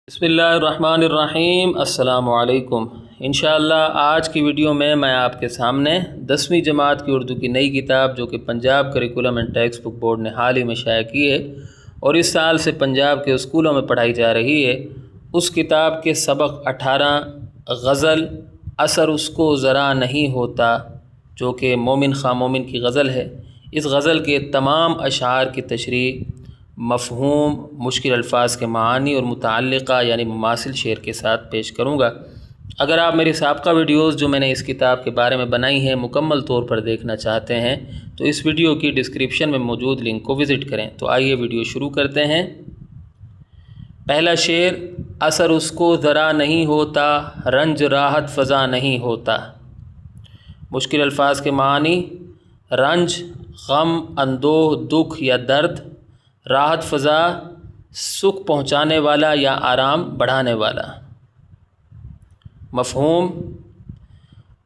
بسم اللہ الرحمن الرحیم۔ السلام علیکم۔ انشاءاللہ آج کی ویڈیو میں آپ کے سامنے 10ویں جماعت کی اردو کی نئی کتاب جو کہ Punjab curriculum and text book board نے حال ہی میں شائع کی ہے اور اس سال سے پنجاب کے اسکولوں میں پڑھائی جا رہی ہے، اس کتاب کے سبق 18 غزل اثر اس کو ذرا نہیں ہوتا، جو کہ مومن خواہ مومن کی غزل ہے۔ اس غزل کے تمام اشعار کی تشریح، مفہوم، مشکل الفاظ کے معانی اور متعلقہ یعنی مماثل شعر کے ساتھ پیش کروں گا۔ اگر آپ میری سابقہ ویڈیوز جو میں نے اس کتاب کے بارے میں بنائی ہیں مکمل طور پر دیکھنا چاہتے ہیں تو اس ویڈیو کی ڈسکرپشن میں موجود لنک کو وزٹ کریں۔ تو آئیے ویڈیو شروع کرتے ہیں۔ پہلا شعر، اثر اس کو ذرا نہیں ہوتا، رنج راحت فضا نہیں ہوتا۔ مشکل الفاظ کے معنی: رنج، غم، اندوہ، دکھ یا درد، راحت فضا، سکھ پہنچانے والا یا آرام بڑھانے والا۔ مفہوم: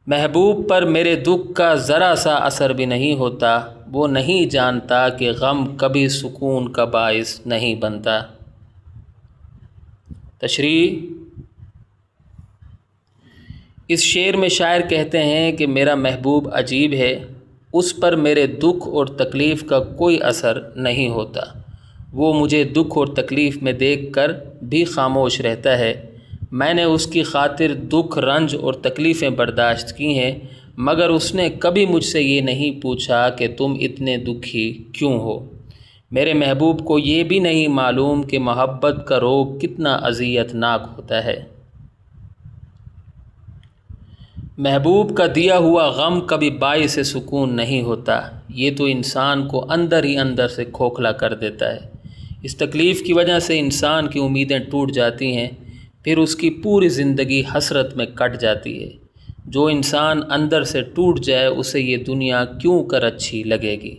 محبوب پر میرے دکھ کا ذرا سا اثر بھی نہیں ہوتا، وہ نہیں جانتا کہ غم کبھی سکون کا باعث نہیں بنتا۔ تشریح: اس شعر میں شاعر کہتے ہیں کہ میرا محبوب عجیب ہے، اس پر میرے دکھ اور تکلیف کا کوئی اثر نہیں ہوتا، وہ مجھے دکھ اور تکلیف میں دیکھ کر بھی خاموش رہتا ہے۔ میں نے اس کی خاطر دکھ، رنج اور تکلیفیں برداشت کی ہیں، مگر اس نے کبھی مجھ سے یہ نہیں پوچھا کہ تم اتنے دکھی کیوں ہو۔ میرے محبوب کو یہ بھی نہیں معلوم کہ محبت کا روگ کتنا اذیت ناک ہوتا ہے۔ محبوب کا دیا ہوا غم کبھی باعث سکون نہیں ہوتا، یہ تو انسان کو اندر ہی اندر سے کھوکھلا کر دیتا ہے۔ اس تکلیف کی وجہ سے انسان کی امیدیں ٹوٹ جاتی ہیں، پھر اس کی پوری زندگی حسرت میں کٹ جاتی ہے۔ جو انسان اندر سے ٹوٹ جائے اسے یہ دنیا کیوں کر اچھی لگے گی۔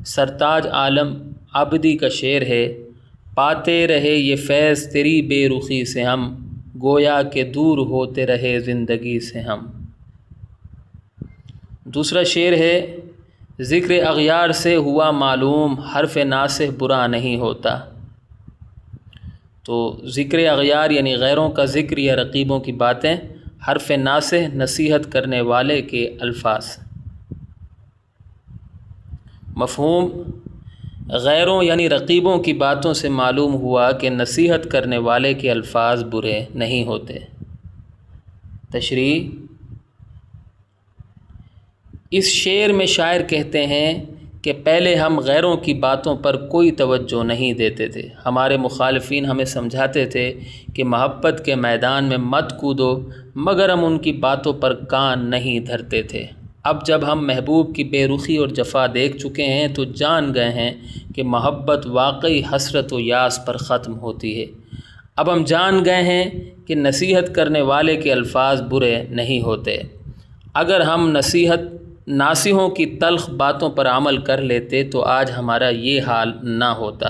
سرتاج عالم عابدی کا شعر ہے: پاتے رہے یہ فیض تیری بے رخی سے ہم، گویا کہ دور ہوتے رہے زندگی سے ہم۔ دوسرا شعر ہے: ذکر اغیار سے ہوا معلوم، حرف ناصح برا نہیں ہوتا۔ تو ذکر اغیار یعنی غیروں کا ذکر یا رقیبوں کی باتیں، حرف ناصح نصیحت کرنے والے کے الفاظ۔ مفہوم: غیروں یعنی رقیبوں کی باتوں سے معلوم ہوا کہ نصیحت کرنے والے کے الفاظ برے نہیں ہوتے۔ تشریح: اس شعر میں شاعر کہتے ہیں کہ پہلے ہم غیروں کی باتوں پر کوئی توجہ نہیں دیتے تھے، ہمارے مخالفین ہمیں سمجھاتے تھے کہ محبت کے میدان میں مت کودو، مگر ہم ان کی باتوں پر کان نہیں دھرتے تھے۔ اب جب ہم محبوب کی بے رخی اور جفا دیکھ چکے ہیں تو جان گئے ہیں کہ محبت واقعی حسرت و یاس پر ختم ہوتی ہے۔ اب ہم جان گئے ہیں کہ نصیحت کرنے والے کے الفاظ برے نہیں ہوتے۔ اگر ہم ناصحوں کی تلخ باتوں پر عمل کر لیتے تو آج ہمارا یہ حال نہ ہوتا۔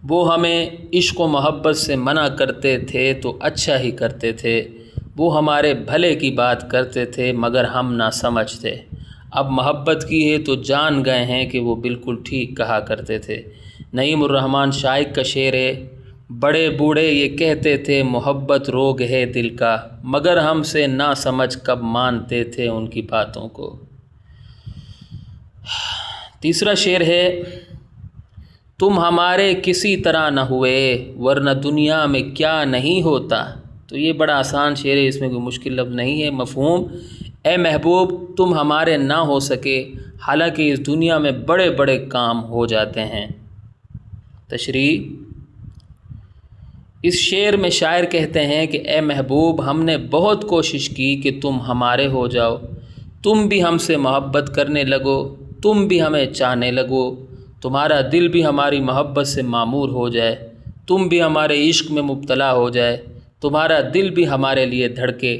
وہ ہمیں عشق و محبت سے منع کرتے تھے تو اچھا ہی کرتے تھے، وہ ہمارے بھلے کی بات کرتے تھے مگر ہم نہ سمجھتے۔ اب محبت کی ہے تو جان گئے ہیں کہ وہ بالکل ٹھیک کہا کرتے تھے۔ نعیم الرحمن شائق کا شعر ہے: بڑے بوڑھے یہ کہتے تھے محبت روگ ہے دل کا، مگر ہم سے نہ سمجھ کب مانتے تھے ان کی باتوں کو۔ تیسرا شعر ہے: تم ہمارے کسی طرح نہ ہوئے، ورنہ دنیا میں کیا نہیں ہوتا۔ تو یہ بڑا آسان شعر ہے، اس میں کوئی مشکل لفظ نہیں ہے۔ مفہوم: اے محبوب تم ہمارے نہ ہو سکے، حالانکہ اس دنیا میں بڑے بڑے کام ہو جاتے ہیں۔ تشریح: اس شعر میں شاعر کہتے ہیں کہ اے محبوب ہم نے بہت کوشش کی کہ تم ہمارے ہو جاؤ، تم بھی ہم سے محبت کرنے لگو، تم بھی ہمیں چاہنے لگو، تمہارا دل بھی ہماری محبت سے معمور ہو جائے، تم بھی ہمارے عشق میں مبتلا ہو جائے، تمہارا دل بھی ہمارے لیے دھڑکے۔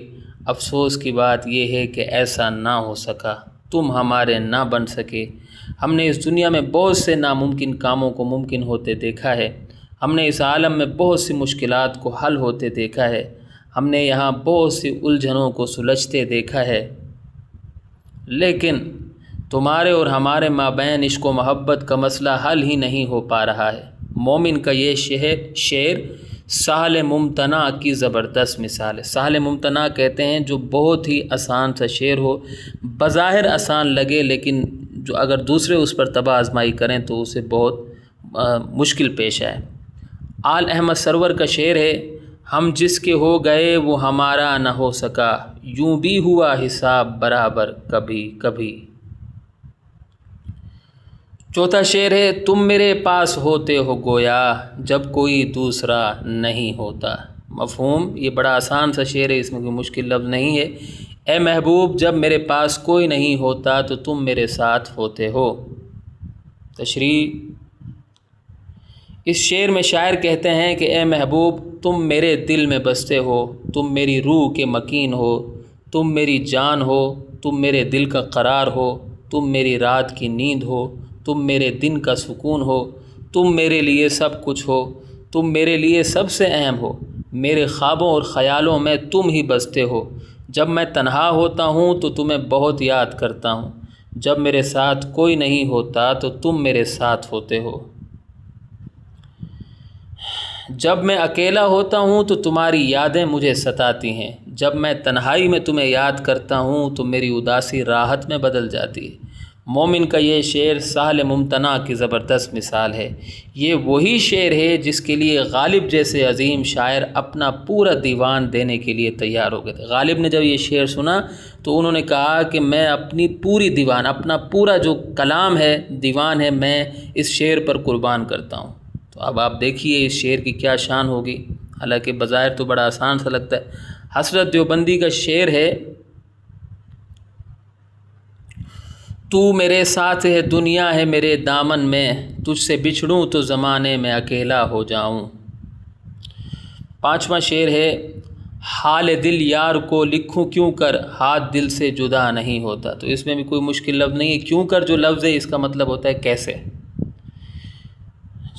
افسوس کی بات یہ ہے کہ ایسا نہ ہو سکا، تم ہمارے نہ بن سکے۔ ہم نے اس دنیا میں بہت سے ناممکن کاموں کو ممکن ہوتے دیکھا ہے، ہم نے اس عالم میں بہت سی مشکلات کو حل ہوتے دیکھا ہے، ہم نے یہاں بہت سی الجھنوں کو سلجھتے دیکھا ہے، لیکن تمہارے اور ہمارے مابین عشق و محبت کا مسئلہ حل ہی نہیں ہو پا رہا ہے۔ مومن کا یہ شعر سہل ممتنع کی زبردست مثال ہے۔ سہل ممتنع کہتے ہیں جو بہت ہی آسان سا شعر ہو، بظاہر آسان لگے لیکن جو اگر دوسرے اس پر طبع آزمائی کریں تو اسے بہت مشکل پیش آئے۔ آل احمد سرور کا شعر ہے، ہم جس کے ہو گئے وہ ہمارا نہ ہو سکا، یوں بھی ہوا حساب برابر کبھی کبھی۔ چوتھا شعر ہے، تم میرے پاس ہوتے ہو گویا جب کوئی دوسرا نہیں ہوتا۔ مفہوم، یہ بڑا آسان سا شعر ہے، اس میں کوئی مشکل لفظ نہیں ہے۔ اے محبوب جب میرے پاس کوئی نہیں ہوتا تو تم میرے ساتھ ہوتے ہو۔ تشریح، اس شعر میں شاعر کہتے ہیں کہ اے محبوب تم میرے دل میں بستے ہو، تم میری روح کے مکین ہو، تم میری جان ہو، تم میرے دل کا قرار ہو، تم میری رات کی نیند ہو، تم میرے دن کا سکون ہو، تم میرے لیے سب کچھ ہو، تم میرے لیے سب سے اہم ہو، میرے خوابوں اور خیالوں میں تم ہی بستے ہو۔ جب میں تنہا ہوتا ہوں تو تمہیں بہت یاد کرتا ہوں، جب میرے ساتھ کوئی نہیں ہوتا تو تم میرے ساتھ ہوتے ہو۔ جب میں اکیلا ہوتا ہوں تو تمہاری یادیں مجھے ستاتی ہیں، جب میں تنہائی میں تمہیں یاد کرتا ہوں تو میری اداسی راحت میں بدل جاتی ہے۔ مومن کا یہ شعر سہل ممتنع کی زبردست مثال ہے۔ یہ وہی شعر ہے جس کے لیے غالب جیسے عظیم شاعر اپنا پورا دیوان دینے کے لیے تیار ہو گئے تھے۔ غالب نے جب یہ شعر سنا تو انہوں نے کہا کہ میں اپنی پوری دیوان، اپنا پورا جو کلام ہے، دیوان ہے، میں اس شعر پر قربان کرتا ہوں۔ تو اب آپ دیکھیے اس شعر کی کیا شان ہوگی، حالانکہ بظاہر تو بڑا آسان سا لگتا ہے۔ حضرت دیوبندی کا شعر ہے، تو میرے ساتھ ہے دنیا ہے میرے دامن میں، تجھ سے بچھڑوں تو زمانے میں اکیلا ہو جاؤں۔ پانچواں شعر ہے، حال دل یار کو لکھوں کیوں کر، ہاتھ دل سے جدا نہیں ہوتا۔ تو اس میں بھی کوئی مشکل لفظ نہیں ہے، کیوں کر جو لفظ ہے اس کا مطلب ہوتا ہے کیسے۔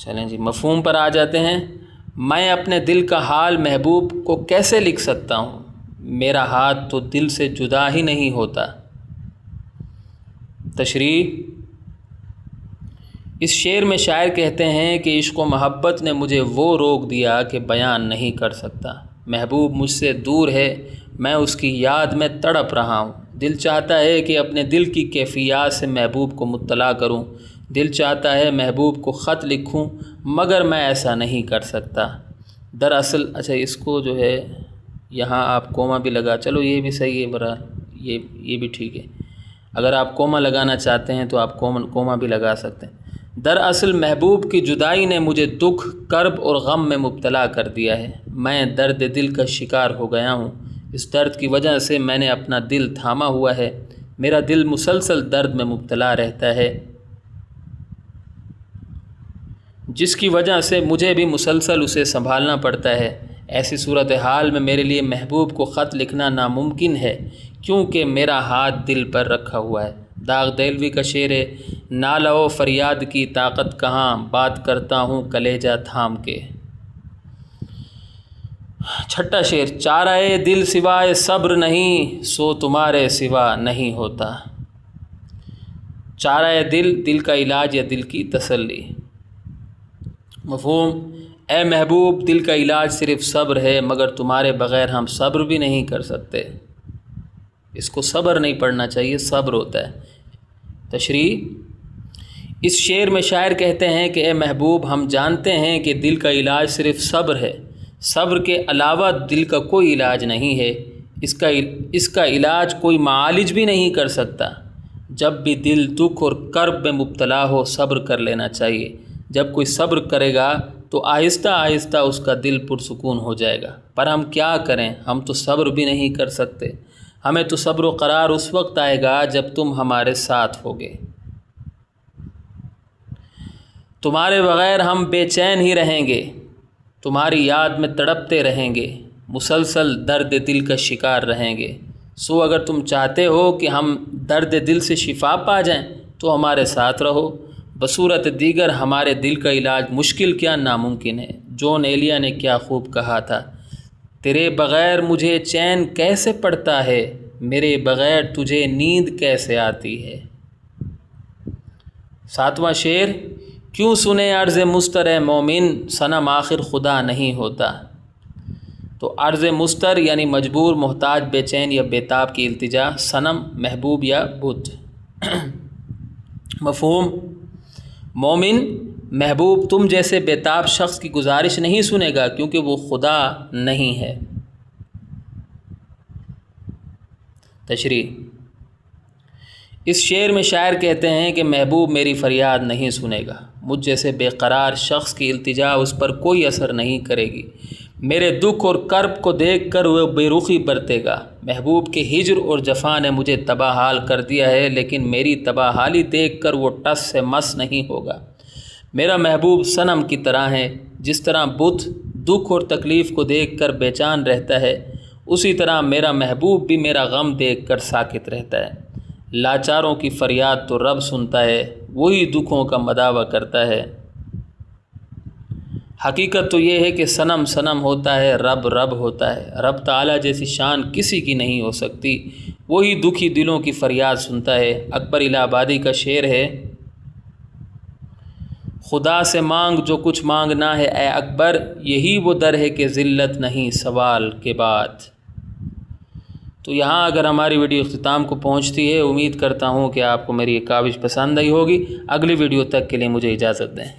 چلیں جی مفہوم پر آ جاتے ہیں۔ میں اپنے دل کا حال محبوب کو کیسے لکھ سکتا ہوں، میرا ہاتھ تو دل سے جدا ہی نہیں ہوتا۔ تشریح، اس شعر میں شاعر کہتے ہیں کہ عشق و محبت نے مجھے وہ روک دیا کہ بیان نہیں کر سکتا۔ محبوب مجھ سے دور ہے، میں اس کی یاد میں تڑپ رہا ہوں۔ دل چاہتا ہے کہ اپنے دل کی کیفیات سے محبوب کو مطلع کروں، دل چاہتا ہے محبوب کو خط لکھوں، مگر میں ایسا نہیں کر سکتا۔ دراصل اچھا اس کو جو ہے یہاں آپ کوما بھی لگا، چلو یہ بھی صحیح ہے، برا یہ بھی ٹھیک ہے۔ اگر آپ کوما لگانا چاہتے ہیں تو آپ کوما بھی لگا سکتے ہیں۔ دراصل محبوب کی جدائی نے مجھے دکھ، کرب اور غم میں مبتلا کر دیا ہے۔ میں درد دل کا شکار ہو گیا ہوں، اس درد کی وجہ سے میں نے اپنا دل تھاما ہوا ہے، میرا دل مسلسل درد میں مبتلا رہتا ہے، جس کی وجہ سے مجھے بھی مسلسل اسے سنبھالنا پڑتا ہے۔ ایسی صورتحال میں میرے لیے محبوب کو خط لکھنا ناممکن ہے، کیونکہ میرا ہاتھ دل پر رکھا ہوا ہے۔ داغ دہلوی کا شعر ہے، نالہ و فریاد کی طاقت کہاں، بات کرتا ہوں کلیجہ تھام کے۔ چھٹا شعر، چارہ دل سوائے صبر نہیں، سو تمہارے سوا نہیں ہوتا۔ چارہ دل کا علاج یا دل کی تسلی۔ مفہوم، اے محبوب دل کا علاج صرف صبر ہے، مگر تمہارے بغیر ہم صبر بھی نہیں کر سکتے۔ اس کو صبر نہیں پڑھنا چاہیے، صبر ہوتا ہے۔ تشریح، اس شعر میں شاعر کہتے ہیں کہ اے محبوب ہم جانتے ہیں کہ دل کا علاج صرف صبر ہے، صبر کے علاوہ دل کا کوئی علاج نہیں ہے، اس کا علاج کوئی معالج بھی نہیں کر سکتا۔ جب بھی دل دکھ اور کرب میں مبتلا ہو صبر کر لینا چاہیے۔ جب کوئی صبر کرے گا تو آہستہ آہستہ اس کا دل پرسکون ہو جائے گا، پر ہم کیا کریں، ہم تو صبر بھی نہیں کر سکتے۔ ہمیں تو صبر و قرار اس وقت آئے گا جب تم ہمارے ساتھ ہوگے۔ تمہارے بغیر ہم بے چین ہی رہیں گے، تمہاری یاد میں تڑپتے رہیں گے، مسلسل درد دل کا شکار رہیں گے۔ سو اگر تم چاہتے ہو کہ ہم درد دل سے شفا پا جائیں تو ہمارے ساتھ رہو، بصورت دیگر ہمارے دل کا علاج مشکل کیا ناممکن ہے۔ جون ایلیا نے کیا خوب کہا تھا، تیرے بغیر مجھے چین کیسے پڑتا ہے، میرے بغیر تجھے نیند کیسے آتی ہے۔ ساتواں شعر، کیوں سنے عرض مستر مومن، صنم آخر خدا نہیں ہوتا۔ تو عرض مستر یعنی مجبور، محتاج، بے چین یا بےتاب کی التجا، صنم محبوب یا بت۔ مفہوم: مومن محبوب تم جیسے بےتاب شخص کی گزارش نہیں سنے گا کیونکہ وہ خدا نہیں ہے۔ تشریح: اس شعر میں شاعر کہتے ہیں کہ محبوب میری فریاد نہیں سنے گا، مجھ جیسے بے قرار شخص کی التجا اس پر کوئی اثر نہیں کرے گی، میرے دکھ اور کرب کو دیکھ کر وہ بے رخی برتے گا۔ محبوب کے ہجر اور جفا نے مجھے تباہ حال کر دیا ہے، لیکن میری تباہ حالی دیکھ کر وہ ٹس سے مس نہیں ہوگا۔ میرا محبوب صنم کی طرح ہے، جس طرح بت دکھ اور تکلیف کو دیکھ کر بے چین رہتا ہے، اسی طرح میرا محبوب بھی میرا غم دیکھ کر ساکت رہتا ہے۔ لاچاروں کی فریاد تو رب سنتا ہے، وہی دکھوں کا مداوع کرتا ہے۔ حقیقت تو یہ ہے کہ صنم صنم ہوتا ہے، رب رب ہوتا ہے۔ رب تعالیٰ جیسی شان کسی کی نہیں ہو سکتی، وہی دکھی دلوں کی فریاد سنتا ہے۔ اکبر الہ آبادی کا شعر ہے: خدا سے مانگ جو کچھ مانگنا ہے اے اکبر، یہی وہ در ہے کہ ذلت نہیں سوال کے بعد۔ تو یہاں اگر ہماری ویڈیو اختتام کو پہنچتی ہے، امید کرتا ہوں کہ آپ کو میری یہ کاوش پسند آئی ہوگی۔ اگلی ویڈیو تک کے لیے مجھے اجازت دیں۔